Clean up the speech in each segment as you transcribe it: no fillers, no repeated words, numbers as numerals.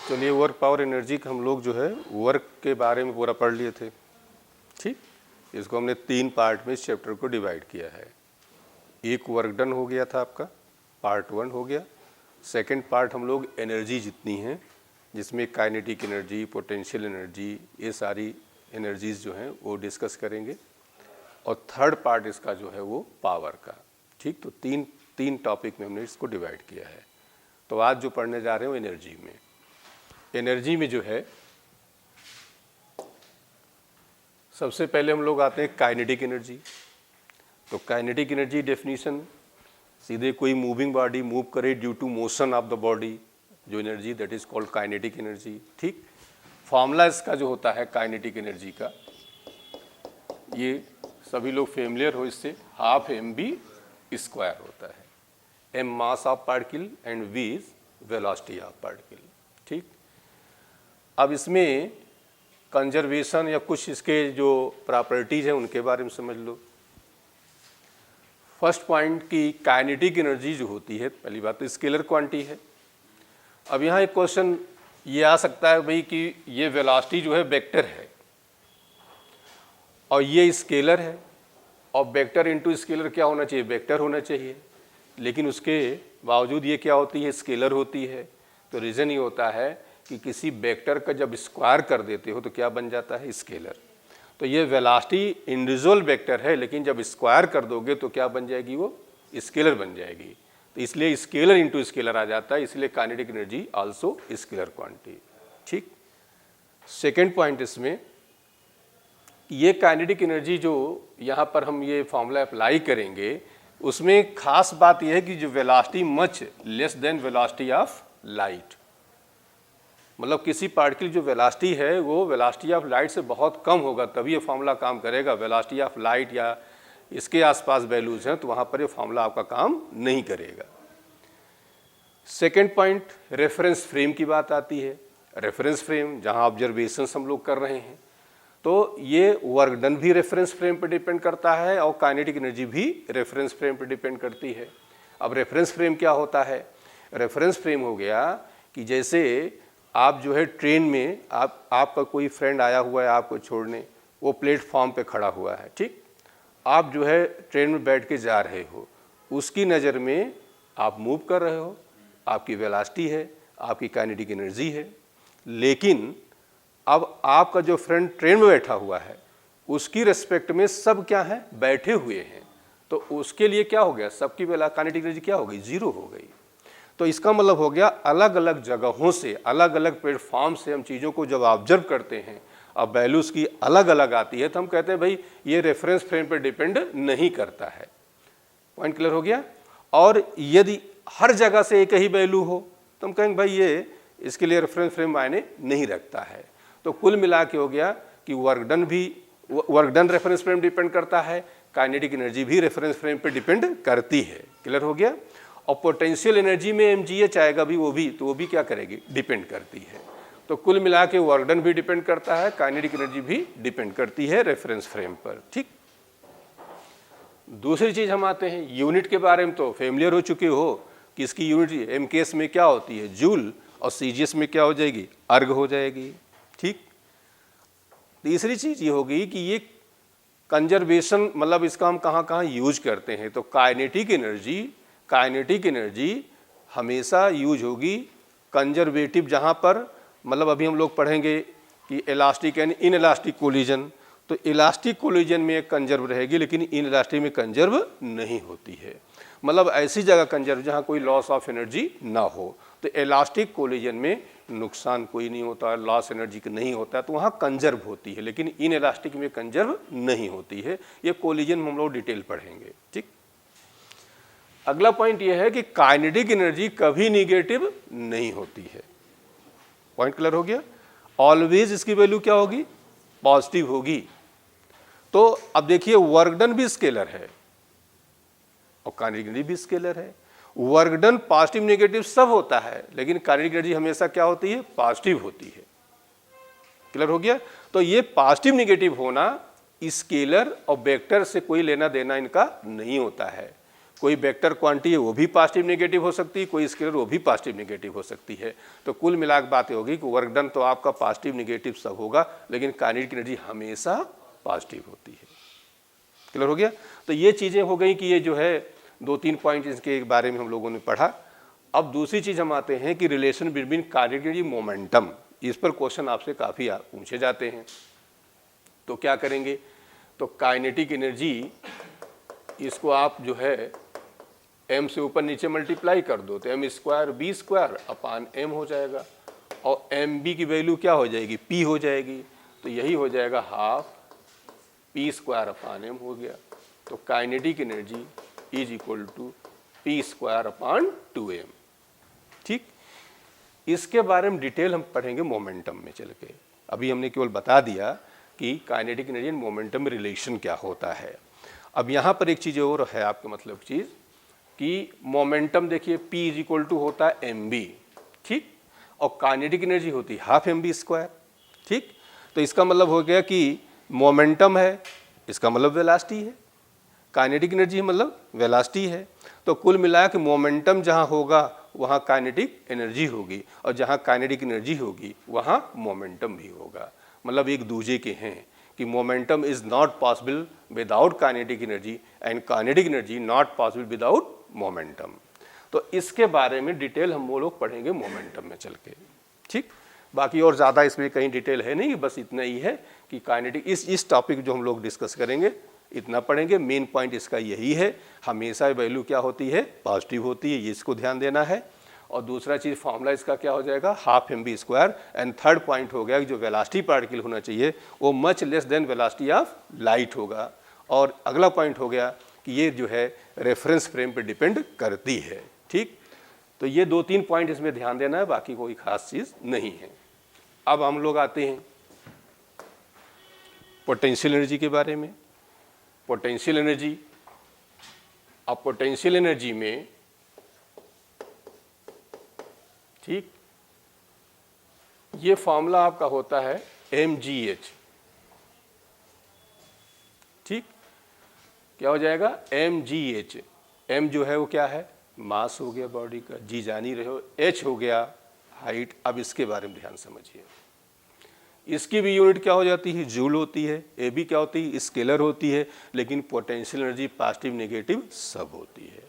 चलिए, work power energy का हम लोग जो है वर्क के बारे में पूरा पढ़ लिए थे। ठीक, इसको हमने 3 पार्ट में इस चैप्टर को डिवाइड किया है। एक वर्क डन हो गया था आपका, पार्ट 1 हो गया। सेकंड पार्ट हम लोग एनर्जी जितनी हैं, जिसमें काइनेटिक एनर्जी, पोटेंशियल एनर्जी, ये सारी एनर्जीज जो हैं वो डिस्कस करेंगे। और थर्ड पार्ट इसका जो है वो पावर का। ठीक, तो तीन टॉपिक में हमने इसको डिवाइड किया है। तो आज जो पढ़ने जा रहे हैं वो एनर्जी में। एनर्जी में जो है सबसे पहले हम लोग आते हैं काइनेटिक एनर्जी। तो काइनेटिक एनर्जी डेफिनेशन सीधे कोई मूविंग बॉडी मूव करे due to motion of the body, जो energy that is called kinetic energy. ठीक, फॉर्मूला इसका जो होता है काइनेटिक एनर्जी का, ये सभी लोग फेमिलियर हो इससे, हाफ mv स्क्वायर होता है। m mass of particle and v is velocity of particle. ठीक, अब इसमें कंजर्वेशन या कुछ इसके जो प्रॉपर्टीज हैं उनके बारे में समझ लो। फर्स्ट पॉइंट की काइनेटिक एनर्जी जो होती है, पहली बात तो स्केलर क्वांटिटी है। अब यहाँ एक क्वेश्चन ये आ सकता है भाई कि ये वेलोसिटी जो है वेक्टर है और ये स्केलर है, और वेक्टर इंटू स्केलर क्या होना चाहिए, वेक्टर होना चाहिए, लेकिन उसके बावजूद ये क्या होती है, स्केलर होती है। तो रीज़न ये होता है कि किसी वेक्टर का जब स्क्वायर कर देते हो तो क्या बन जाता है, स्केलर। तो ये वेलोसिटी इंडिविजुअल वेक्टर है, लेकिन जब स्क्वायर कर दोगे तो क्या बन जाएगी, वो स्केलर बन जाएगी। तो इसलिए स्केलर इंटू स्केलर आ जाता है, इसलिए kinetic energy also scalar quantity. ठीक, सेकेंड पॉइंट इसमें, ये काइनेटिक एनर्जी जो यहाँ पर हम ये फॉर्मूला अप्लाई करेंगे, उसमें खास बात यह है कि जो velocity much less than velocity of light, मतलब किसी पार्टिकल जो वेलोसिटी है वो वेलोसिटी ऑफ लाइट से बहुत कम होगा तभी ये फार्मूला काम करेगा। वेलोसिटी ऑफ लाइट या इसके आसपास वैल्यूज हैं तो वहाँ पर ये फार्मूला आपका काम नहीं करेगा। सेकेंड पॉइंट, रेफरेंस फ्रेम की बात आती है। रेफरेंस फ्रेम जहाँ ऑब्जर्वेशंस हम लोग कर रहे हैं, तो ये वर्क डन भी रेफरेंस फ्रेम पर डिपेंड करता है और काइनेटिक एनर्जी भी रेफरेंस फ्रेम पर डिपेंड करती है। अब रेफरेंस फ्रेम क्या होता है, रेफरेंस फ्रेम हो गया कि जैसे आप जो है ट्रेन में आपका कोई फ्रेंड आया हुआ है आपको छोड़ने, वो प्लेटफॉर्म पे खड़ा हुआ है। ठीक, आप जो है ट्रेन में बैठ के जा रहे हो, उसकी नज़र में आप मूव कर रहे हो, आपकी वेलोसिटी है, आपकी काइनेटिक एनर्जी है। लेकिन अब आपका जो फ्रेंड ट्रेन में बैठा हुआ है उसकी रिस्पेक्ट में सब क्या है, बैठे हुए हैं, तो उसके लिए क्या हो गया, सबकी काइनेटिक एनर्जी क्या हो गई, जीरो हो गई। तो इसका मतलब हो गया अलग अलग जगहों से, अलग अलग प्लेटफॉर्म से हम चीज़ों को जब ऑब्जर्व करते हैं, अब वैल्यूज़ की अलग अलग आती है, तो हम कहते हैं भाई ये रेफरेंस फ्रेम पर डिपेंड नहीं करता है। पॉइंट क्लियर हो गया। और यदि हर जगह से एक ही वैल्यू हो तो हम कहेंगे भाई ये इसके लिए रेफरेंस फ्रेम मायने नहीं रखता है। तो कुल मिला के हो गया कि work done reference frame depend करता है, काइनेटिक एनर्जी भी रेफरेंस फ्रेम पर डिपेंड करती है। क्लियर हो गया। और पोटेंशियल एनर्जी में mgh आएगा भी, वो भी क्या करेगी, डिपेंड करती है। तो कुल मिला के वर्क डन भी डिपेंड करता है, काइनेटिक एनर्जी भी डिपेंड करती है रेफरेंस फ्रेम पर। ठीक, दूसरी चीज़ हम आते हैं यूनिट के बारे में। तो फेमिलियर हो चुके हो कि इसकी यूनिट mks में क्या होती है, जूल, और cgs में क्या हो जाएगी, अर्ग हो जाएगी। ठीक, तीसरी चीज़ ये होगी कि ये कंजर्वेशन, मतलब इसका हम कहाँ कहाँ यूज करते हैं। तो काइनेटिक एनर्जी हमेशा यूज होगी कंजर्वेटिव, जहाँ पर मतलब अभी हम लोग पढ़ेंगे कि elastic and in elastic collision. तो इलास्टिक कोलिजन में एक कंजर्व रहेगी, लेकिन इन इलास्टिक में कंजर्व नहीं होती है। मतलब ऐसी जगह कंजर्व जहाँ कोई लॉस ऑफ एनर्जी ना हो। तो इलास्टिक कोलिजन में नुकसान कोई नहीं होता, लॉस एनर्जी का नहीं होता, तो वहाँ कंजर्व होती है, लेकिन इन इलास्टिक में कंजर्व नहीं होती है। ये कोलिजन हम लोग डिटेल पढ़ेंगे। ठीक, अगला पॉइंट ये है कि काइनेटिक एनर्जी कभी निगेटिव नहीं होती है। पॉइंट क्लियर हो गया। ऑलवेज इसकी वैल्यू क्या होगी, पॉजिटिव होगी। तो अब देखिए वर्क डन भी स्केलर है और काइनेटिक एनर्जी भी स्केलर है। वर्क डन पॉजिटिव नेगेटिव सब होता है, लेकिन काइनेटिक एनर्जी हमेशा क्या होती है, पॉजिटिव होती है। क्लियर हो गया। तो ये पॉजिटिव नेगेटिव होना स्केलर और वेक्टर से कोई लेना देना इनका नहीं होता है। कोई वेक्टर क्वांटिटी है वो भी पॉजिटिव नेगेटिव हो सकती है, कोई स्केलर वो भी पॉजिटिव नेगेटिव हो सकती है। तो कुल मिला के बात ये होगी कि वर्क डन तो आपका पॉजिटिव नेगेटिव सब होगा, लेकिन काइनेटिक एनर्जी हमेशा पॉजिटिव होती है। क्लियर हो गया? तो ये चीज़ें हो गई कि ये जो है 2-3 पॉइंट इसके बारे में हम लोगों ने पढ़ा। अब दूसरी चीज़ हम आते हैं कि relation between kinetic energy momentum. इस पर क्वेश्चन आपसे काफ़ी पूछे जाते हैं। तो क्या करेंगे, तो काइनेटिक एनर्जी इसको आप जो है m से ऊपर नीचे मल्टीप्लाई कर दो तो m square b square upon m हो जाएगा, और mb की वैल्यू क्या हो जाएगी, p हो जाएगी। तो यही हो जाएगा half p square upon m हो गया। तो kinetic energy is equal to p square upon 2m। ठीक, इसके बारे में डिटेल हम पढ़ेंगे मोमेंटम में चल के। अभी हमने केवल बता दिया कि काइनेटिक एनर्जी एंड मोमेंटम में रिलेशन क्या होता है। अब यहाँ पर एक चीज़ और है आपके मतलब चीज़ कि मोमेंटम देखिए p इज इक्वल टू होता है mb, ठीक, और काइनेटिक एनर्जी होती है हाफ mb स्क्वायर। ठीक, तो इसका मतलब हो गया कि मोमेंटम है, इसका मतलब वेलोसिटी है, काइनेटिक एनर्जी मतलब वेलोसिटी है। तो कुल मिला के मोमेंटम जहाँ होगा वहाँ काइनेटिक एनर्जी होगी, और जहाँ काइनेटिक एनर्जी होगी वहाँ मोमेंटम भी होगा। मतलब एक दूसरे के हैं कि momentum is not possible without kinetic energy and kinetic energy not possible without momentum. तो इसके बारे में डिटेल हम वो लोग पढ़ेंगे मोमेंटम में चल के। ठीक, बाकी और ज़्यादा इसमें कहीं डिटेल है नहीं, बस इतना ही है कि काइनेटिक इस टॉपिक जो हम लोग डिस्कस करेंगे इतना पढ़ेंगे। मेन पॉइंट इसका यही है, हमेशा वैल्यू क्या होती है, पॉजिटिव होती है, ये इसको ध्यान देना है। और दूसरा चीज़ फॉर्मूला इसका क्या हो जाएगा, half mb square. And third point हो गया कि जो वेलोसिटी पार्टिकल होना चाहिए वो much less than velocity of light होगा। और अगला पॉइंट हो गया कि ये जो है रेफरेंस फ्रेम पे डिपेंड करती है। ठीक, तो ये 2-3 पॉइंट इसमें ध्यान देना है, बाकी कोई खास चीज़ नहीं है। अब हम लोग आते हैं पोटेंशियल एनर्जी के बारे में। पोटेंशियल एनर्जी, अब पोटेंशियल एनर्जी में ठीक ये फॉर्मूला आपका होता है mgh। ठीक, क्या हो जाएगा, mgh। m जो है वो क्या है, मास हो गया बॉडी का, g जान ही रहे हो, h हो गया हाइट। अब इसके बारे में ध्यान समझिए, इसकी भी यूनिट क्या हो जाती है, जूल होती है। ए भी क्या होती है, स्केलर होती है। लेकिन पोटेंशियल एनर्जी पॉजिटिव नेगेटिव सब होती है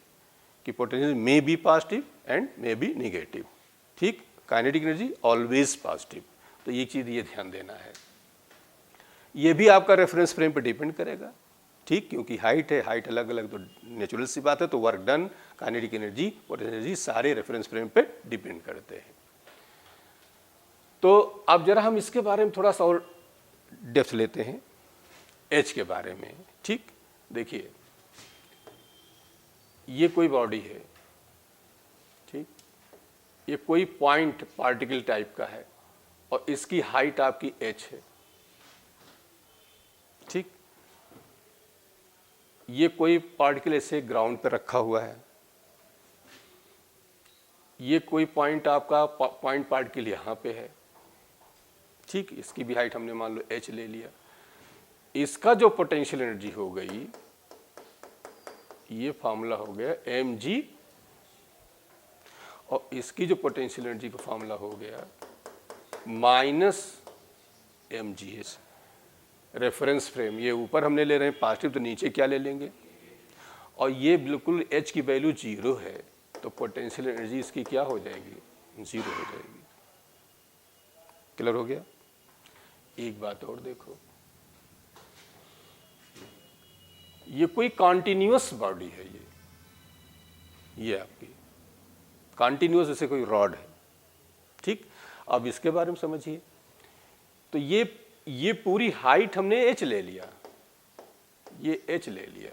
कि potential may be positive and may be negative. ठीक, काइनेटिक एनर्जी ऑलवेज पॉजिटिव। तो ये चीज़ ये ध्यान देना है। ये भी आपका रेफरेंस फ्रेम पे डिपेंड करेगा। ठीक, क्योंकि हाइट है, हाइट अलग अलग तो नेचुरल सी बात है। तो work done, kinetic energy, potential energy सारे रेफरेंस फ्रेम पे डिपेंड करते हैं। तो अब जरा हम इसके बारे में थोड़ा सा और डेप्थ लेते हैं, एच के बारे में। ठीक, देखिए ये कोई बॉडी है, ठीक, ये कोई पॉइंट पार्टिकल टाइप का है और इसकी हाइट आपकी एच है। ठीक, ये कोई पार्टिकल ऐसे ग्राउंड पे रखा हुआ है, ये कोई पॉइंट आपका पॉइंट पार्टिकल यहाँ पे है। ठीक, इसकी भी हाइट हमने मान लो h ले लिया। इसका जो पोटेंशियल एनर्जी हो गई, ये फॉर्मूला हो गया mg, और इसकी जो पोटेंशियल एनर्जी का फॉर्मूला हो गया माइनस mgh। रेफरेंस फ्रेम ये ऊपर हमने ले रहे हैं पॉजिटिव, तो नीचे क्या ले लेंगे, और ये बिल्कुल h की वैल्यू 0 है, तो पोटेंशियल एनर्जी इसकी क्या हो जाएगी, 0 हो जाएगी। क्लियर हो गया? एक बात और देखो, ये कोई कॉन्टिन्यूअस बॉडी है, ये आपकी कॉन्टिन्यूअस जैसे कोई रॉड है। ठीक, अब इसके बारे में समझिए। तो ये पूरी हाइट हमने h ले लिया, ये h ले लिया,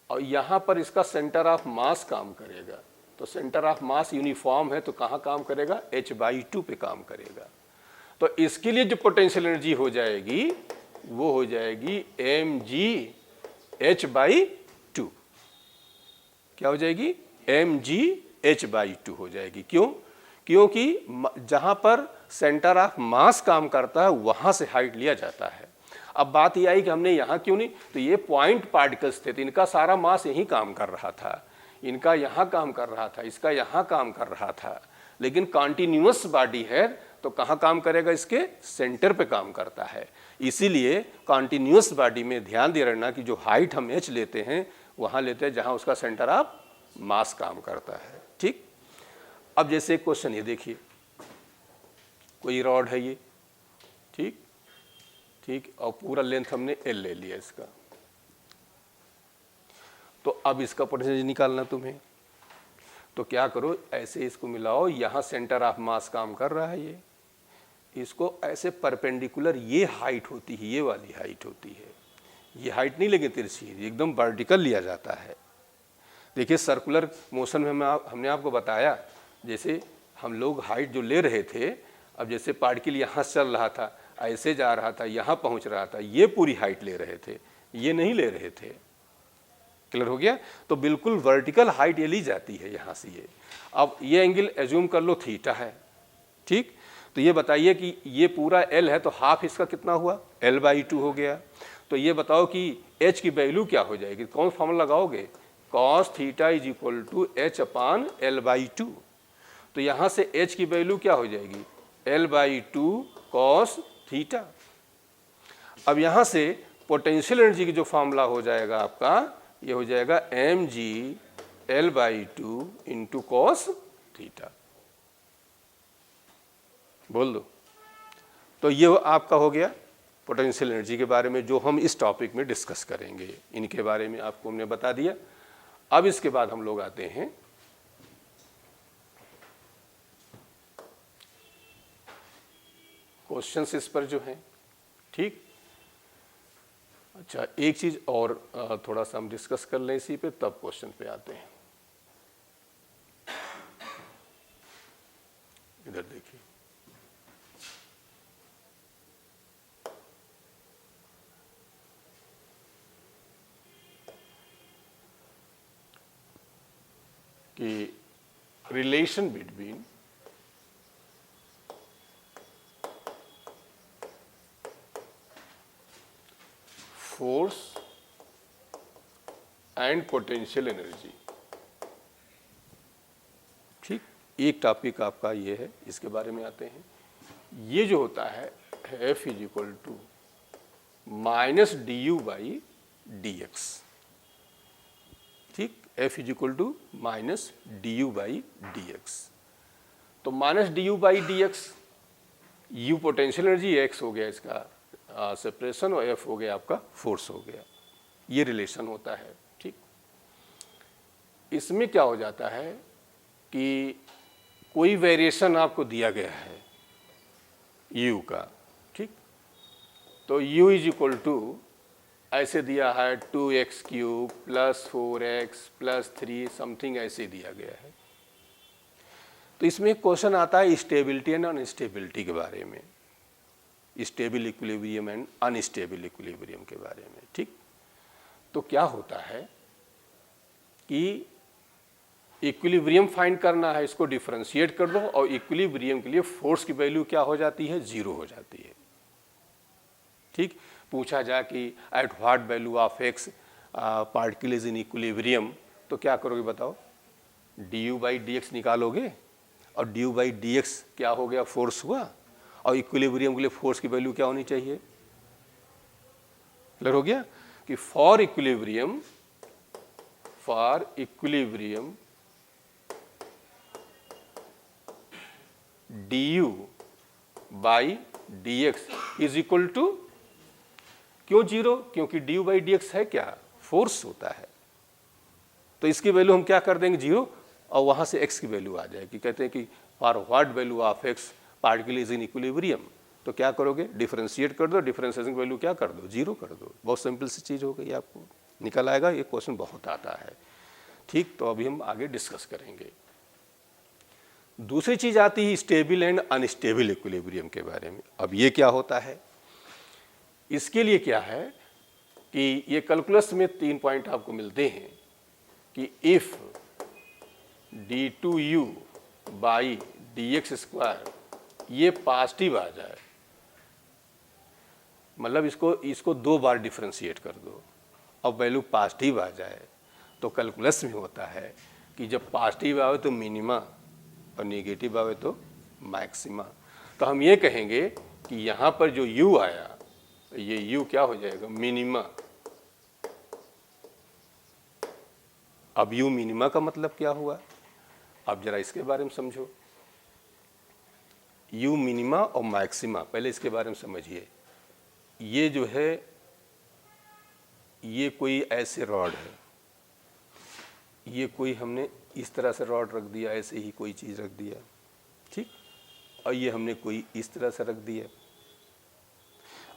और यहां पर इसका सेंटर ऑफ मास काम करेगा। तो सेंटर ऑफ मास यूनिफॉर्म है, तो कहां काम करेगा, h/2 पे काम करेगा। तो इसके लिए जो पोटेंशियल एनर्जी हो जाएगी वो हो जाएगी mgh/2। क्या हो जाएगी, mgh/2 हो जाएगी। क्यों, क्योंकि जहां पर सेंटर ऑफ मास काम करता है वहां से हाइट लिया जाता है। अब बात ये आई कि हमने यहाँ क्यों नहीं, तो ये पॉइंट पार्टिकल्स थे, तो इनका सारा मास यहीं काम कर रहा था, इनका यहाँ काम कर रहा था, इसका यहाँ काम कर रहा था। लेकिन कॉन्टिन्यूअस बॉडी है तो कहाँ काम करेगा, इसके सेंटर पे काम करता है। इसीलिए कॉन्टिन्यूअस बॉडी में ध्यान दे रहना कि जो हाइट हम h लेते हैं वहाँ लेते हैं जहाँ उसका सेंटर ऑफ मास काम करता है। ठीक, अब जैसे एक क्वेश्चन ये देखिए, कोई रॉड है ये, ठीक ठीक, और पूरा लेंथ हमने L ले लिया इसका, तो अब इसका पोटेंशियल निकालना तुम्हें, तो क्या करो, ऐसे इसको मिलाओ, यहाँ सेंटर ऑफ मास काम कर रहा है, ये इसको ऐसे परपेंडिकुलर ये हाइट होती है, ये वाली हाइट होती है, ये हाइट नहीं लेकिन तिरछी, एकदम वर्टिकल लिया जाता है। देखिए सर्कुलर मोशन में हमने आपको बताया, जैसे हम लोग हाइट जो ले रहे थे, अब जैसे पार्टिकल यहाँ चल रहा था, ऐसे जा रहा था, यहाँ पहुँच रहा था, ये पूरी हाइट ले रहे थे, ये नहीं ले रहे थे। क्लियर हो गया? तो बिल्कुल वर्टिकल हाइट ये ली जाती है यहाँ से ये। अब ये एंगल एज्यूम कर लो थीटा है, ठीक, तो ये बताइए कि ये पूरा L है तो हाफ इसका कितना हुआ, L/2 हो गया। तो ये बताओ कि H की वैल्यू क्या हो जाएगी, कौन फॉर्मूला लगाओगे, cos theta is equal to H/L/2। तो यहाँ से H की वैल्यू क्या हो जाएगी, L/2 cos थीटा। अब यहाँ से पोटेंशियल एनर्जी की जो फॉर्मूला हो जाएगा आपका, ये हो जाएगा mg L/2 into cos theta, बोल दो। तो ये आपका हो गया पोटेंशियल एनर्जी के बारे में जो हम इस टॉपिक में डिस्कस करेंगे, इनके बारे में आपको हमने बता दिया। अब इसके बाद हम लोग आते हैं क्वेश्चंस इस पर जो हैं, ठीक। अच्छा, एक चीज और थोड़ा सा हम डिस्कस कर लें इसी पे, तब क्वेश्चन पे आते हैं। इधर देखिए, कि relation between force and potential energy, ठीक, एक टॉपिक आपका ये है, इसके बारे में आते हैं। ये जो होता है F is equal to minus du/dx, ठीक, F is equal to minus du/dx। तो minus du/dx, u potential energy, x हो गया इसका सेपरेशन, और F हो गया आपका फोर्स हो गया, ये रिलेशन होता है, ठीक। इसमें क्या हो जाता है कि कोई वेरिएशन आपको दिया गया है u का, ठीक, तो u इज इक्वल टू ऐसे दिया है 2x³ plus 4x plus 3 something, ऐसे दिया गया है। तो इसमें एक क्वेश्चन आता है स्टेबिलिटी एंड अनस्टेबिलिटी के बारे में, stable equilibrium and unstable equilibrium के बारे में, ठीक। तो क्या होता है कि इक्विलिब्रियम फाइंड करना है, इसको डिफरेंशिएट कर दो, और इक्विलिब्रियम के लिए फोर्स की वैल्यू क्या हो जाती है, 0 हो जाती है, ठीक। पूछा जाए कि at what value of x particle is in equilibrium, तो क्या करोगे बताओ, du/dx निकालोगे, और du/dx क्या हो गया, फोर्स हुआ, और इक्विलिब्रियम के लिए फोर्स की वैल्यू क्या होनी चाहिए। क्लियर हो गया कि for equilibrium du/dx is equal to, क्यों 0, क्योंकि du/dx है क्या, फोर्स होता है। तो इसकी वैल्यू हम क्या कर देंगे 0, और वहां से x की वैल्यू आ जाएगी। कहते हैं कि for what value of x particle is in equilibrium, तो क्या करोगे, डिफरेंशिएट कर दो, डिफरेंशिएशन की वैल्यू क्या कर दो, 0 कर दो। बहुत सिंपल सी चीज़ हो गई, आपको निकल आएगा। ये क्वेश्चन बहुत आता है, ठीक। तो अभी हम आगे डिस्कस करेंगे। दूसरी चीज़ आती है स्टेबल एंड अनस्टेबल इक्विलिब्रियम के बारे में। अब ये क्या होता है, इसके लिए क्या है कि ये कैलकुलस में 3 पॉइंट आपको मिलते हैं कि इफ d2u/dx² ये पॉजिटिव आ जाए, मतलब इसको 2 बार डिफ्रेंशिएट कर दो और वैल्यू पॉजिटिव आ जाए। तो कैलकुलस में होता है कि जब पॉजिटिव आवे तो मिनिमा और नेगेटिव आवे तो मैक्सिमा। तो हम ये कहेंगे कि यहाँ पर जो u आया, ये u क्या हो जाएगा, मिनिमा। अब u मिनिमा का मतलब क्या हुआ, अब जरा इसके बारे में समझो। u मिनिमा और मैक्सिमा, पहले इसके बारे में समझिए। ये जो है, ये कोई ऐसे रॉड है, ये कोई हमने इस तरह से रॉड रख दिया, ऐसे ही कोई चीज़ रख दिया, ठीक। और ये हमने कोई इस तरह से रख दिया।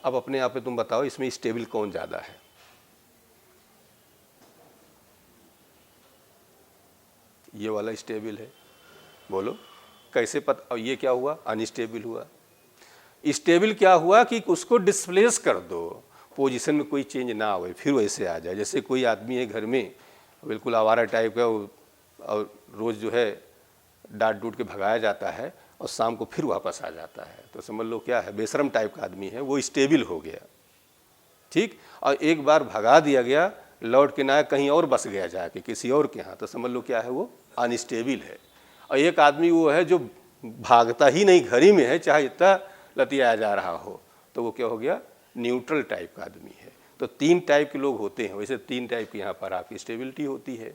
अब अपने आप पे तुम बताओ, इसमें स्टेबल कौन ज़्यादा है? ये वाला स्टेबल है, बोलो कैसे पता। और ये क्या हुआ, अनस्टेबल हुआ। स्टेबल क्या हुआ कि उसको डिस्प्लेस कर दो, पोजीशन में कोई चेंज ना आए, फिर वैसे आ जाए। जैसे कोई आदमी है घर में बिल्कुल आवारा टाइप का, और रोज़ जो है डांट डूट के भगाया जाता है और शाम को फिर वापस आ जाता है, तो समझ लो क्या है, बेशरम टाइप का आदमी है, वो स्टेबल हो गया, ठीक। और एक बार भगा दिया गया, लौट के ना कहीं और बस गया जाके किसी और के यहाँ, तो समझ लो क्या है, वो अनस्टेबल है। और एक आदमी वो है जो भागता ही नहीं, घर ही में है, चाहे इतना लतियाया जा रहा हो, तो वो क्या हो गया, न्यूट्रल टाइप का आदमी है। तो 3 टाइप के लोग होते हैं, वैसे 3 टाइप की यहाँ पर आपकी स्टेबिलिटी होती है।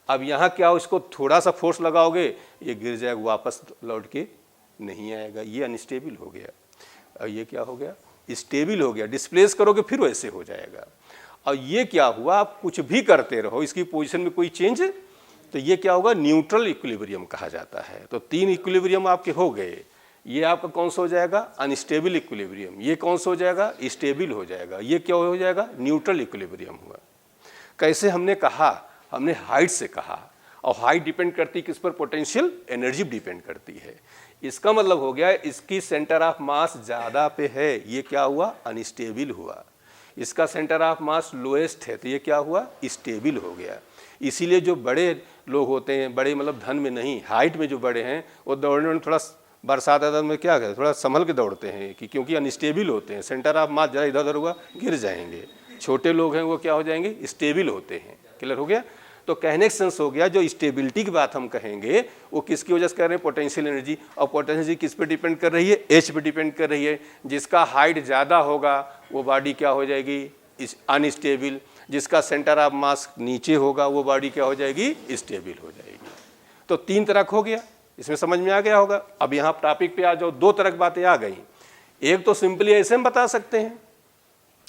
अब यहाँ क्या हो, इसको थोड़ा सा फोर्स लगाओगे, ये गिर जाएगा, वापस लौट के नहीं आएगा, ये अनस्टेबल हो गया। और ये क्या हो गया, स्टेबल हो गया। डिस्प्लेस करोगे फिर वैसे हो जाएगा। और ये क्या हुआ, आप कुछ भी करते रहो, इसकी पोजीशन में कोई चेंज, तो ये क्या होगा, न्यूट्रल इक्विलिब्रियम कहा जाता है। तो 3 इक्विलिब्रियम आपके हो गए। ये आपका कौन सा हो जाएगा, अनस्टेबल इक्विलिब्रियम। ये कौन सा हो जाएगा, स्टेबल हो जाएगा। ये क्या हो जाएगा, न्यूट्रल इक्विलिब्रियम हुआ। कैसे हमने कहा, हमने हाइट से कहा, और हाइट डिपेंड करती है किस पर, पोटेंशियल एनर्जी डिपेंड करती है। इसका मतलब हो गया इसकी सेंटर ऑफ मास ज़्यादा पे है, ये क्या हुआ, अनस्टेबल हुआ। इसका सेंटर ऑफ मास लोएस्ट है, तो ये क्या हुआ, स्टेबल हो गया। इसीलिए जो बड़े लोग होते हैं, बड़े मतलब धन में नहीं, हाइट में जो बड़े हैं, वो दौड़ने में थोड़ा, बरसात आदत में क्या है, थोड़ा संभल के दौड़ते हैं, कि क्योंकि अनस्टेबल होते हैं, सेंटर ऑफ मास जरा इधर उधर हुआ गिर जाएंगे। छोटे लोग हैं वो क्या हो जाएंगे, स्टेबल होते हैं। क्लियर हो गया। तो कहने का सेंस हो गया, जो स्टेबिलिटी की बात हम कहेंगे वो किसकी वजह से कर रहे हैं, पोटेंशियल एनर्जी। और पोटेंशियल एनर्जी किस पे डिपेंड कर रही है, एच पे डिपेंड कर रही है। जिसका हाइट ज़्यादा होगा वो बॉडी क्या हो जाएगी, अनस्टेबल। जिसका सेंटर ऑफ मास नीचे होगा वो बॉडी क्या हो जाएगी, स्टेबल हो जाएगी। तो 3 तरह हो गया, इसमें समझ में आ गया होगा। अब यहाँ टॉपिक पे आ जाओ, 2 तरह की बातें आ गई। एक तो सिंपली ऐसे हम बता सकते हैं,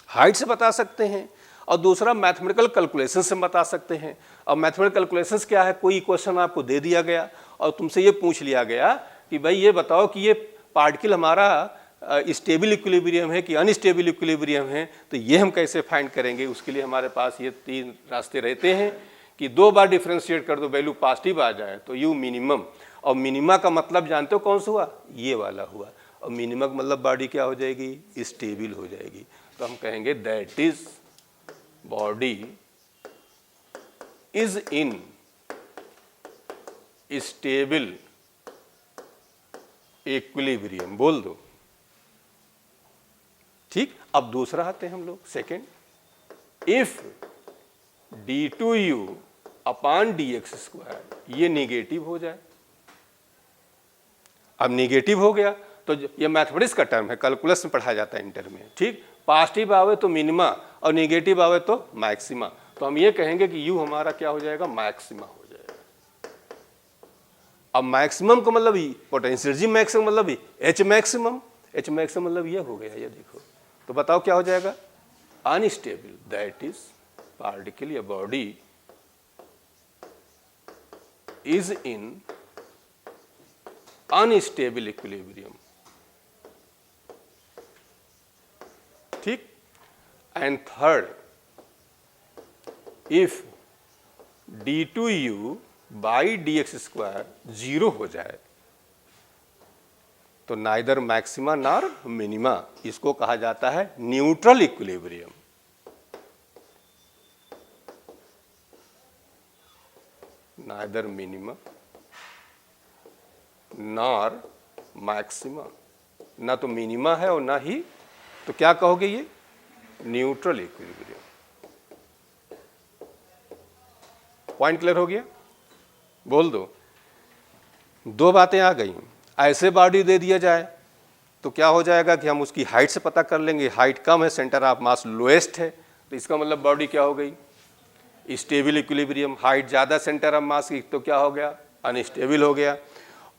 हाइट से बता सकते हैं, और दूसरा मैथमेटिकल कैलकुलेशन से बता सकते हैं। और मैथमेटिकल कैलकुलेशंस क्या है, कोई क्वेश्चन आपको दे दिया गया और तुमसे ये पूछ लिया गया कि भाई ये बताओ कि ये पार्टिकल हमारा स्टेबल इक्विलिब्रियम है कि अनस्टेबल इक्विलिब्रियम है, तो ये हम कैसे फाइंड करेंगे। उसके लिए हमारे पास ये 3 रास्ते रहते हैं कि 2 बार डिफ्रेंशिएट कर दो, वैल्यू पॉजिटिव आ जाए तो यू मिनिमम। और मिनिमा का मतलब जानते हो कौन सा हुआ, ये वाला हुआ। और मिनिमम का मतलब बॉडी क्या हो जाएगी, स्टेबल हो जाएगी। तो हम कहेंगे that is body is in stable equilibrium, बोल दो, ठीक। अब दूसरा आते हैं हम लोग, second. If d2u upon dx square ये निगेटिव हो जाए। अब निगेटिव हो गया तो ये मैथमेटिक्स का टर्म है, कैलकुलस में पढ़ाया जाता है इंटर में, ठीक। पॉजिटिव आवे तो मिनिमा और निगेटिव आवे तो मैक्सिमा। तो हम ये कहेंगे कि u हमारा क्या हो जाएगा, मैक्सिमा हो जाएगा। अब मैक्सिमम का मतलब ही पोटेंशियल एनर्जी मैक्सिमम मतलब ही एच मैक्सिमम। एच मैक्सिमम मतलब ये हो गया, ये देखो। तो बताओ क्या हो जाएगा, अनस्टेबल, दैट इज पार्टिकल या body is in unstable equilibrium, ठीक। And third, if d2u by dx square 0 हो जाए तो नाइदर मैक्सिमा नॉर मिनिमा, इसको कहा जाता है neutral equilibrium. Neither minima nor maxima, ना तो मिनिमा है और ना ही तो क्या कहोगे ये? Neutral equilibrium. पॉइंट क्लियर हो गया? बोल दो। दो बातें आ गई। ऐसे बॉडी दे दिया जाए तो क्या हो जाएगा कि हम उसकी हाइट से पता कर लेंगे, हाइट कम है, सेंटर ऑफ मास लोएस्ट है, तो इसका मतलब बॉडी क्या हो गई? Stable equilibrium. हाइट ज़्यादा सेंटर ऑफ मास की तो क्या हो गया? अनस्टेबल हो गया।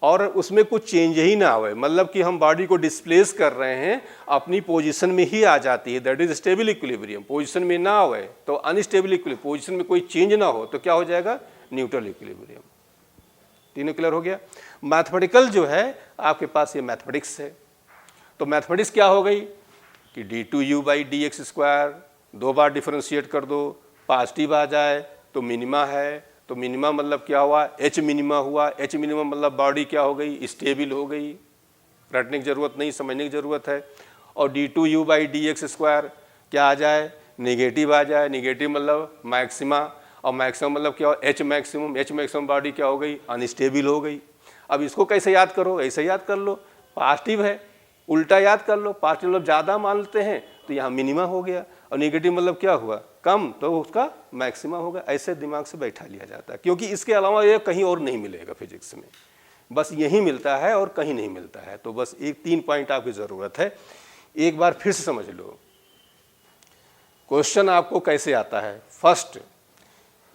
और उसमें कुछ चेंज ही ना आवे, मतलब कि हम बॉडी को डिस्प्लेस कर रहे हैं, अपनी पोजीशन में ही आ जाती है, that is stable equilibrium. Position में ना आवे तो अनस्टेबल इक्विलिब्रियम, पोजीशन में कोई चेंज ना हो तो क्या हो जाएगा? Neutral equilibrium. तीनों क्लियर हो गया? मैथमेटिकल जो है आपके पास ये मैथमेटिक्स है, तो मैथमेटिक्स क्या हो गई कि d2u/dx², दो बार डिफरेंशिएट कर दो, पॉजिटिव आ जाए तो मिनिमा है, तो मिनिमा मतलब क्या हुआ? एच मिनिमा हुआ। एच मिनिमा मतलब बॉडी क्या हो गई? स्टेबल हो गई। रटने की जरूरत नहीं, समझने की जरूरत है। और d2u/dx² क्या आ जाए? नेगेटिव आ जाए। नेगेटिव मतलब मैक्सिमा, और मैक्सिमम मतलब क्या हो? H maximum. H maximum body क्या हो गई? अनस्टेबल हो गई। अब इसको कैसे याद करो? ऐसे याद कर लो, पॉजिटिव है, उल्टा याद कर लो। पॉजिटिव मतलब ज़्यादा मान लेते हैं तो यहाँ मिनिमा हो गया, और नेगेटिव मतलब क्या हुआ? कम, तो उसका मैक्सिमा होगा। ऐसे दिमाग से बैठा लिया जाता है, क्योंकि इसके अलावा ये कहीं और नहीं मिलेगा फिजिक्स में, बस यही मिलता है और कहीं नहीं मिलता है। तो बस एक 3 पॉइंट आपकी ज़रूरत है, एक बार फिर से समझ लो। क्वेश्चन आपको कैसे आता है? फर्स्ट,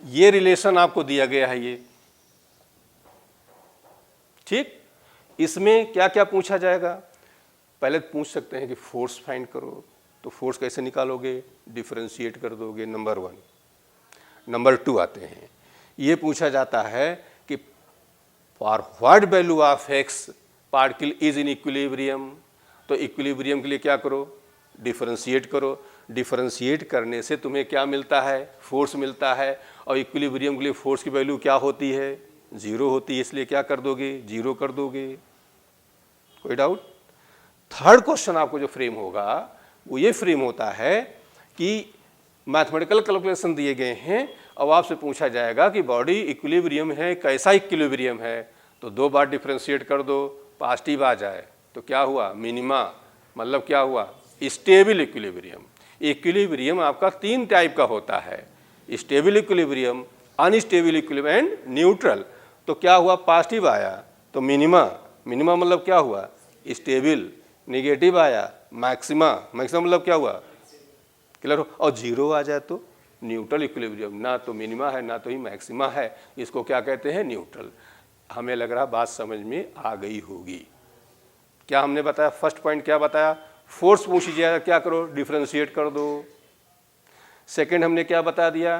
ये रिलेशन आपको दिया गया है ये, ठीक? इसमें क्या क्या पूछा जाएगा? पहले पूछ सकते हैं कि फोर्स फाइंड करो, तो फोर्स कैसे निकालोगे? डिफरेंशिएट कर दोगे, नंबर 1। नंबर 2 आते हैं, ये पूछा जाता है कि for what value of x particle is in equilibrium, तो इक्विलिब्रियम के लिए क्या करो? डिफरेंशिएट करो। डिफरेंशिएट करने से तुम्हें क्या मिलता है? फोर्स मिलता है। और इक्विलिब्रियम के लिए फोर्स की वैल्यू क्या होती है? 0 होती है, इसलिए क्या कर दोगे? 0 कर दोगे। कोई डाउट? थर्ड क्वेश्चन आपको जो फ्रेम होगा वो ये फ्रेम होता है कि मैथमेटिकल कैलकुलेशन दिए गए हैं, अब आपसे पूछा जाएगा कि बॉडी इक्विलिब्रियम है, कैसा इक्विलिब्रियम है? तो 2 बार डिफरेंशिएट कर दो, पॉजिटिव आ जाए तो क्या हुआ? मिनिमा, मतलब क्या हुआ? Stable equilibrium. इक्विलिब्रियम आपका 3 टाइप का होता है, stable equilibrium, unstable equilibrium and neutral. तो क्या हुआ? पॉजिटिव आया तो मिनिमा, मिनिमा मतलब क्या हुआ? स्टेबल। नेगेटिव आया मैक्सिमा, मैक्सिमा मतलब क्या हुआ? क्लियर हो? और 0 आ जाए तो न्यूट्रल इक्विलिब्रियम, ना तो मिनिमा है ना तो ही मैक्सिमा है, इसको क्या कहते हैं? न्यूट्रल। हमें लग रहा बात समझ में आ गई होगी। क्या हमने बताया? फर्स्ट पॉइंट क्या बताया? फोर्स पूछी जाए क्या करो? डिफरेंशिएट कर दो। सेकंड हमने क्या बता दिया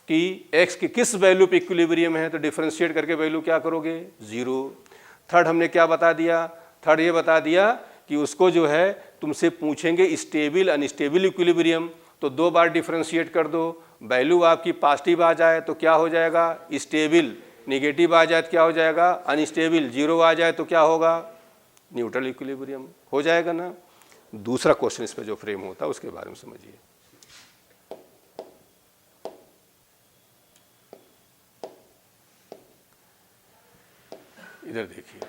कि एक्स की किस वैल्यू पे इक्विलिब्रियम है, तो डिफरेंशिएट करके वैल्यू क्या करोगे? 0। थर्ड हमने क्या बता दिया? थर्ड ये बता दिया कि उसको जो है तुमसे पूछेंगे स्टेबल अनस्टेबल इक्विलिब्रियम, तो 2 बार डिफरेंशिएट कर दो, वैल्यू आपकी पॉजिटिव आ जाए तो क्या हो जाएगा? स्टेबल। नेगेटिव आ जाए तो क्या हो जाएगा? अनस्टेबल। 0 आ जाए तो क्या होगा? न्यूट्रल इक्विलिब्रियम हो जाएगा ना। दूसरा क्वेश्चन इस पर जो फ्रेम होता है उसके बारे में समझिए। इधर देखिए,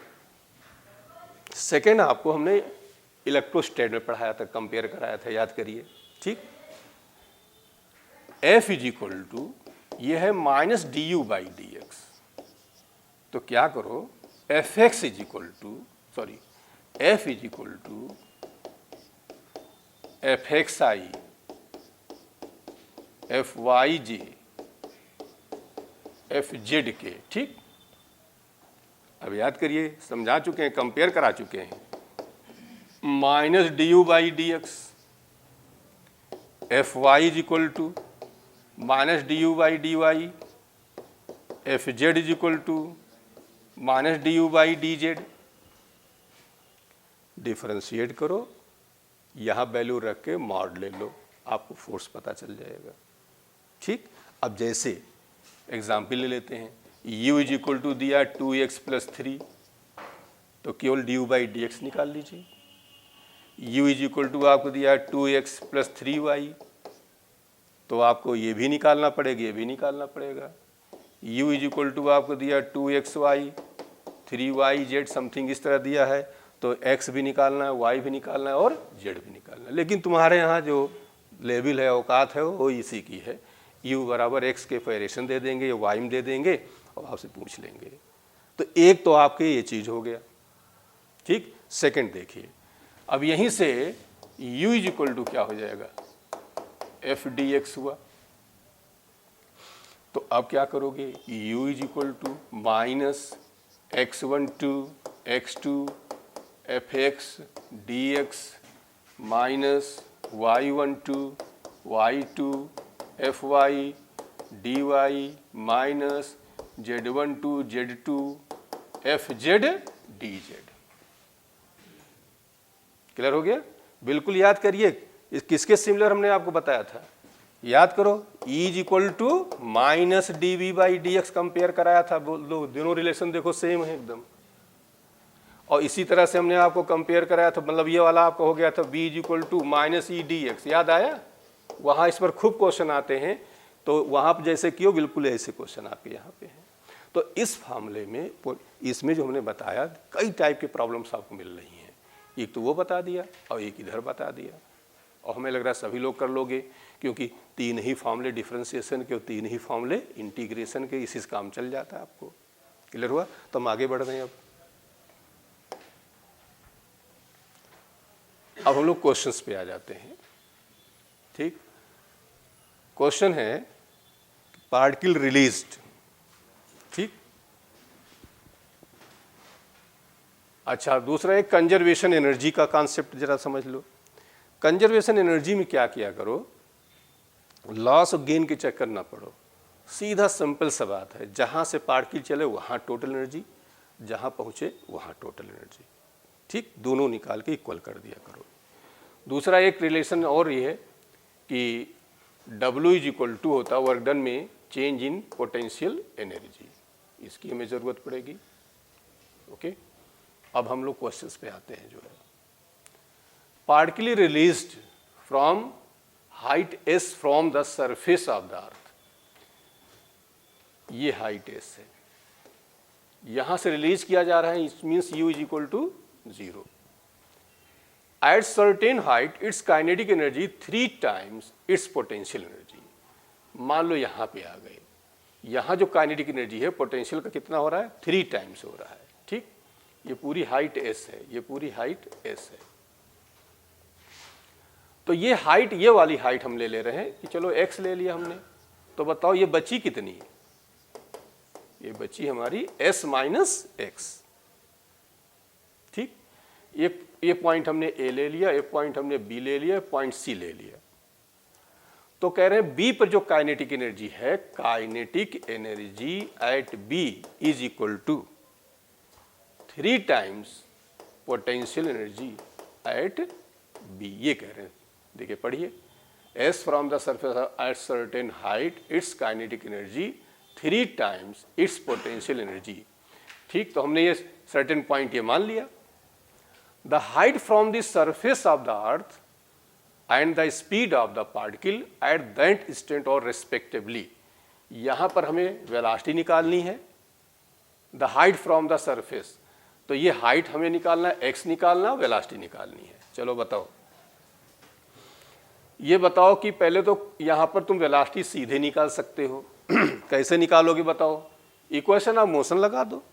सेकेंड आपको हमने इलेक्ट्रोस्टैट में पढ़ाया था, कंपेयर कराया था, याद करिए, ठीक? F इज इक्वल टू ये है -du/dx, तो क्या करो? Fx is equal to F is equal to Fxi Fyj Fz के, ठीक? अब याद करिए, समझा चुके हैं, कंपेयर करा चुके हैं। -du/dx Fy is equal to -du/dy Fz is equal to -du/dz। Differentiate करो, यहाँ वैल्यू रख के मॉड ले लो, आपको फोर्स पता चल जाएगा, ठीक? अब जैसे एग्जाम्पल ले लेते हैं, u इज इक्वल टू दिया 2x + 3, तो केवल du/dx निकाल लीजिए। u इज इक्वल टू आपको दिया 2x + 3y, तो आपको ये भी निकालना पड़ेगा, ये भी निकालना पड़ेगा। u इज इक्वल टू आपको दिया 2xy 3yz समथिंग इस तरह दिया है, तो x भी निकालना है, y भी निकालना है और z भी निकालना है। लेकिन तुम्हारे यहाँ जो लेवल है, औकात है, वो इसी की है। u बराबर x के वेरिएशन दे देंगे, y में दे देंगे और आपसे पूछ लेंगे। तो एक तो आपके ये चीज़ हो गया, ठीक। सेकंड देखिए, अब यहीं से u इज इक्वल टू क्या हो जाएगा, f dx हुआ। तो अब क्या करोगे, u is equal to minus x1 to x2 fx dx minus y1 to y2 fy dy minus z1 to z2 fz dz। Clear हो गया? बिल्कुल याद करिए, किसके सिमिलर हमने आपको बताया था, याद करो। E is equal to minus d v by d x compare कराया था, बोल दो, दोनों रिलेशन देखो सेम है एकदम। और इसी तरह से हमने आपको कंपेयर कराया था, मतलब ये वाला आपका हो गया था B is equal to minus e d x, याद आया? वहाँ इस पर खूब क्वेश्चन आते हैं, तो वहाँ पर जैसे कियो बिल्कुल ऐसे क्वेश्चन आपके यहाँ पे हैं। तो इस मामले में इसमें जो हमने बताया, कई टाइप के प्रॉब्लम्स आपको मिल रही हैं। एक तो वो बता दिया और एक इधर बता दिया, और हमें लग रहा है सभी लोग कर लोगे, क्योंकि तीन ही फॉर्मूले डिफरेंशिएशन के और तीन ही फॉर्मूले इंटीग्रेशन के, इसी से काम चल जाता है आपको। क्लियर हुआ? तो हम आगे बढ़ रहे हैं। अब हम लोग क्वेश्चंस पे आ जाते हैं, ठीक। क्वेश्चन है पार्टिकल रिलीज्ड, ठीक। अच्छा, दूसरा एक कंजर्वेशन एनर्जी का कॉन्सेप्ट जरा समझ लो। कंजर्वेशन एनर्जी में क्या किया करो, लॉस और गेन के चक्कर ना पड़ो, सीधा सिंपल सा बात है, जहाँ से पार्टिकल चले वहाँ टोटल एनर्जी, जहाँ पहुँचे वहाँ टोटल एनर्जी, ठीक। दोनों निकाल के इक्वल कर दिया करो। दूसरा एक रिलेशन और ये है कि W इज इक्वल टू होता है वर्क डन में चेंज इन पोटेंशियल एनर्जी, इसकी हमें ज़रूरत पड़ेगी। ओके, अब हम लोग क्वेश्चंस पे आते हैं। जो है particly released from height s from the surface of the earth, ये हाइट s है, यहां से रिलीज किया जा रहा है, it means u is equal to 0। At certain height its kinetic energy 3 times its potential energy. मान लो यहां पे आ गए, यहां जो काइनेटिक एनर्जी है पोटेंशियल का कितना हो रहा है, 3 टाइम्स हो रहा है, ठीक। ये पूरी हाइट s है, ये पूरी हाइट s है। तो ये हाइट, ये वाली हाइट हम ले रहे हैं कि चलो x ले लिया हमने, तो बताओ ये बची कितनी है, ये बची हमारी s माइनस एक्स, ठीक। ये पॉइंट हमने a ले लिया, एक पॉइंट हमने b ले लिया, पॉइंट c ले लिया। तो कह रहे हैं b पर जो काइनेटिक एनर्जी है, kinetic energy at b is equal to 3 times potential energy at b, ये कह रहे हैं। देखिए पढ़िए, s from the surface at certain height its kinetic energy 3 times its potential energy, ठीक। तो हमने ये सर्टेन पॉइंट ये मान लिया। The height from the surface of the earth and the speed of the particle at that instant और respectively, यहाँ पर हमें वेलोसिटी निकालनी है, the height from the surface. तो ये हाइट हमें निकालना है, x निकालना, वेलोसिटी निकालनी है। चलो बताओ, ये बताओ कि पहले तो यहाँ पर तुम वेलोसिटी सीधे निकाल सकते हो। कैसे निकालोगे बताओ, इक्वेशन ऑफ मोशन लगा दो।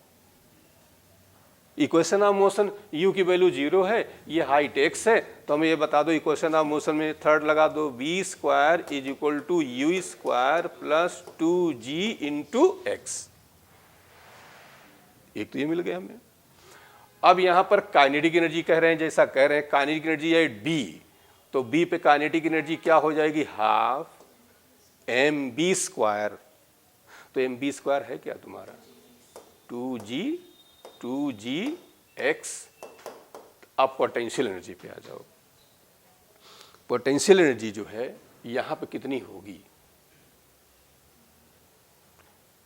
इक्वेशन ऑफ मोशन, u की वैल्यू 0 है, ये हाइट x है, तो हमें ये बता दो इक्वेशन ऑफ मोशन में थर्ड लगा दो, v square is equal to u square plus 2g into x. एक तो ये मिल गया हमें। अब यहाँ पर काइनेटिक एनर्जी कह रहे हैं, जैसा कह रहे हैं काइनेटिक एनर्जी है d, तो b पे काइनेटिक एनर्जी क्या हो जाएगी, हाफ mb स्क्वायर। तो mb स्क्वायर है क्या तुम्हारा 2g x। अब पोटेंशियल एनर्जी पे आ जाओ। पोटेंशियल एनर्जी जो है यहाँ पे कितनी होगी,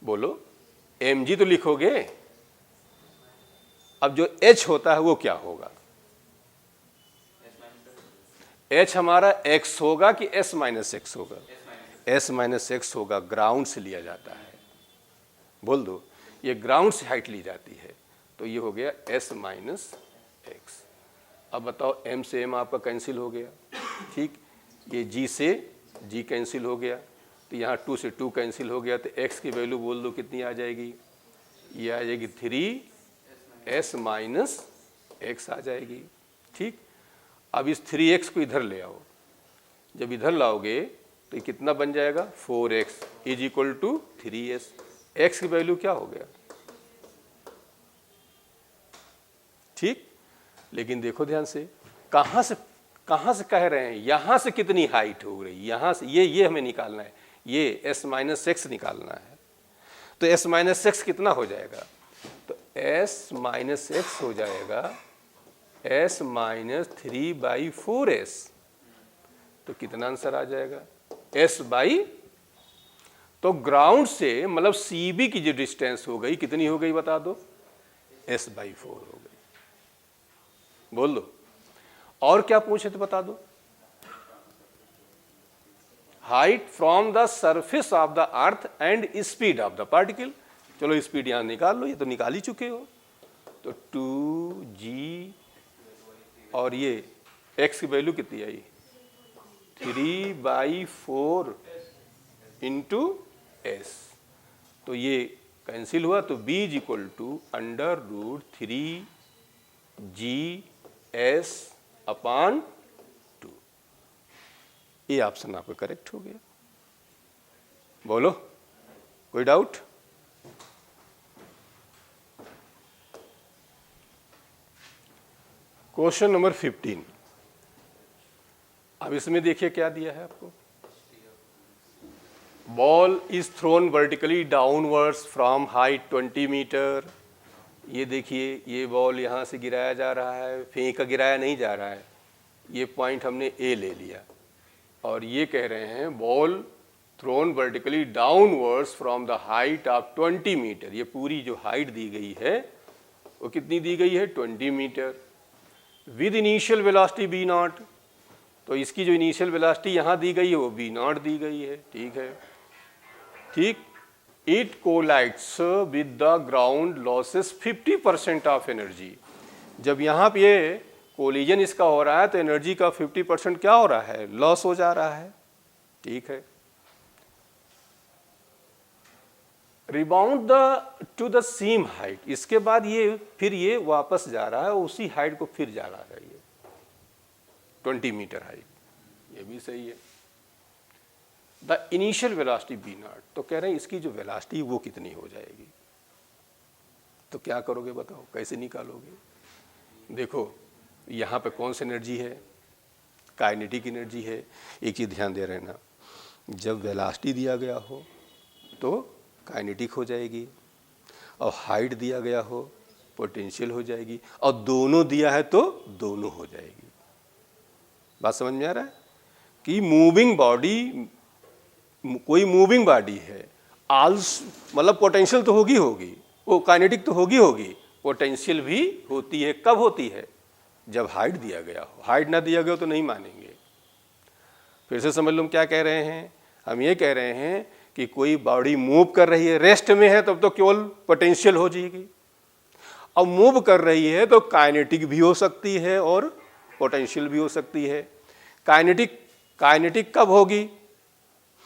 बोलो, mg तो लिखोगे, अब जो h होता है वो क्या होगा, h हमारा x होगा कि s माइनस एक्स होगा, s माइनस एक्स होगा, ग्राउंड से लिया जाता है, बोल दो, ये ग्राउंड से हाइट ली जाती है, तो ये हो गया s माइनस x। अब बताओ m से m आपका कैंसिल हो गया, ठीक, ये g से g कैंसिल हो गया, तो यहाँ 2 से 2 कैंसिल हो गया, तो x की वैल्यू बोल दो कितनी आ जाएगी, ये आ जाएगी 3s माइनस x आ जाएगी, ठीक। अब इस 3x को इधर ले आओ, जब इधर लाओगे तो ये कितना बन जाएगा 4x is equal to 3s। x की वैल्यू क्या हो गया, ठीक। लेकिन देखो ध्यान से, कहाँ से कह रहे हैं, यहाँ से कितनी हाइट हो रही, यहाँ से ये हमें निकालना है, ये s माइनस एक्स निकालना है। तो s माइनस एक्स कितना हो जाएगा, तो s माइनस एक्स हो जाएगा s माइनस 3/4s। तो कितना आंसर आ जाएगा, s बाई, तो ग्राउंड से मतलब CB की जो डिस्टेंस हो गई कितनी हो गई बता दो, s/4 हो गई, बोल दो। और क्या पूछे तो बता दो, height from the surface of the earth and speed of the particle. चलो स्पीड यहां निकाल लो, ये तो निकाल ही चुके हो। तो 2g और ये x की वैल्यू कितनी आई, 3/4 इंटू s, तो ये कैंसिल हुआ, तो b is equal to √3gs upon 2। ये ऑप्शन आपका करेक्ट हो गया। बोलो कोई डाउट, क्वेश्चन नंबर 15। अब इसमें देखिए क्या दिया है आपको, ball is thrown vertically downwards from height 20 metre. ये देखिए, ये बॉल यहाँ से गिराया जा रहा है, फेंका गिराया नहीं जा रहा है, ये पॉइंट हमने ए ले लिया, और ये कह रहे हैं ball thrown vertically downwards from the height of 20 metre. ये पूरी जो हाइट दी गई है वो कितनी दी गई है, 20 metre, with initial velocity b naught. तो इसकी जो इनिशियल वेलोसिटी यहाँ दी गई है वो बी नॉट दी गई है, ठीक है, ठीक। It collides with the ground losses 50% of energy. जब यहाँ पे ये कोलिजन इसका हो रहा है तो एनर्जी का 50% क्या हो रहा है, लॉस हो जा रहा है, ठीक है। Rebound to the same height, इसके बाद ये फिर ये वापस जा रहा है, उसी हाइट को फिर जा रहा है, ये 20 मीटर हाइट, ये भी सही है। The initial velocity b naught, तो कह रहे हैं इसकी जो वेलोसिटी वो कितनी हो जाएगी। तो क्या करोगे बताओ, कैसे निकालोगे। देखो यहाँ पे कौन सी एनर्जी है, काइनेटिक एनर्जी है। एक चीज़ ध्यान दे रहे ना, जब वेलोसिटी दिया गया हो तो काइनेटिक हो जाएगी, और हाइट दिया गया हो पोटेंशियल हो जाएगी, और दोनों दिया है तो दोनों हो जाएगी। बात समझ में आ रहा है कि मूविंग बॉडी, कोई मूविंग बॉडी है, मतलब पोटेंशियल तो होगी, वो काइनेटिक तो होगी, पोटेंशियल भी होती है। कब होती है, जब हाइट दिया गया हो। हाइट ना दिया गया हो तो नहीं मानेंगे। फिर से समझ लो हम क्या कह रहे हैं, हम ये कह रहे हैं कि कोई बॉडी मूव कर रही है, रेस्ट में है, तब तो केवल पोटेंशियल हो जाएगी, और मूव कर रही है तो काइनेटिक भी हो सकती है और पोटेंशियल भी हो सकती है। काइनेटिक कब होगी,